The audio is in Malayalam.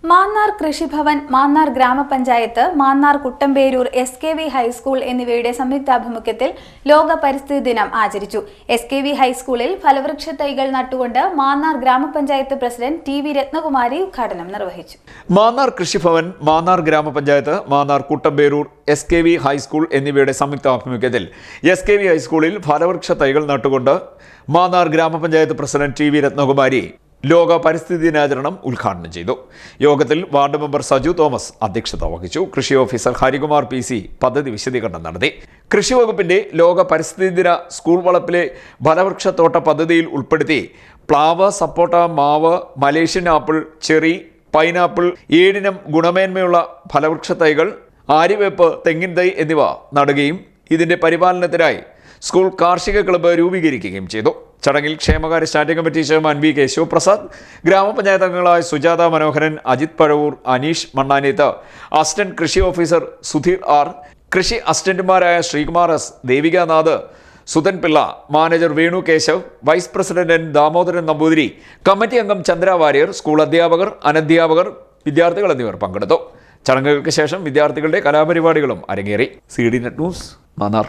മാന്നാർ കൃഷിഭവൻ, മാന്നാർ ഗ്രാമപഞ്ചായത്ത്, മാന്നാർ കുട്ടമ്പേരൂർ SKV ഹൈസ്കൂൾ എന്നിവയുടെ സംയുക്താഭിമുഖ്യത്തിൽ ലോക പരിസ്ഥിതി ദിനം ആചരിച്ചു. SKV ഹൈസ്കൂളിൽ ഫലവൃക്ഷ തൈകൾ നട്ടുകൊണ്ട് മാന്നാർ ഗ്രാമപഞ്ചായത്ത് പ്രസിഡന്റ് TV രത്നകുമാരി ഉദ്ഘാടനം നിർവഹിച്ചു. മാന്നാർ കൃഷിഭവൻ, മാന്നാർ ഗ്രാമപഞ്ചായത്ത്, മാന്നാർ കുട്ടമ്പേരൂർ SKV ഹൈസ്കൂൾ എന്നിവയുടെ സംയുക്താഭിമുഖ്യത്തിൽ SKV ഹൈസ്കൂളിൽ ഫലവൃക്ഷ തൈകൾ നട്ടുകൊണ്ട് മാന്നാർ ഗ്രാമപഞ്ചായത്ത് പ്രസിഡന്റ് TV രത്നകുമാരി ലോക പരിസ്ഥിതി ദിനാചരണം ഉദ്ഘാടനം ചെയ്തു. യോഗത്തിൽ വാർഡ് മെമ്പർ സജു തോമസ് അധ്യക്ഷത വഹിച്ചു. കൃഷി ഓഫീസർ ഹരികുമാർ PC പദ്ധതി വിശദീകരണം നടത്തി. കൃഷി വകുപ്പിന്റെ ലോക പരിസ്ഥിതി ദിന സ്കൂൾ വളപ്പിലെ ഫലവൃക്ഷത്തോട്ട പദ്ധതിയിൽ ഉൾപ്പെടുത്തി പ്ലാവ്, സപ്പോട്ട, മാവ്, മലേഷ്യൻ ആപ്പിൾ, ചെറി, പൈനാപ്പിൾ, 7 ഇനം ഗുണമേന്മയുള്ള ഫലവൃക്ഷ തൈകൾ, ആര്യവേപ്പ്, തെങ്ങിൻ തൈ എന്നിവ നടുകയും ഇതിന്റെ പരിപാലനത്തിനായി സ്കൂൾ കാർഷിക ക്ലബ്ബ് രൂപീകരിക്കുകയും ചെയ്തു. ചടങ്ങിൽ ക്ഷേമകാര്യ standing committee chairman V. K. Sivaprasad, ഗ്രാമപഞ്ചായത്ത് അംഗങ്ങളായ സുജാത മനോഹരൻ, അജിത് പഴവൂർ, അനീഷ് മണ്ണാനേത്ത്, അസിസ്റ്റന്റ് കൃഷി ഓഫീസർ സുധീർ R, കൃഷി അസിസ്റ്റന്റുമാരായ Sreekumar S, Devikanath, Sudhan Pillai, manager Venu Keshav, vice president N. Damodaran Namboothiri, committee അംഗം ചന്ദ്ര വാര്യർ, സ്കൂൾ അധ്യാപകർ, അനധ്യാപകർ, വിദ്യാർത്ഥികൾ എന്നിവർ പങ്കെടുത്തു. ചടങ്ങുകൾക്ക് ശേഷം വിദ്യാർത്ഥികളുടെ കലാപരിപാടികളും അരങ്ങേറി. CD net news, Mannar.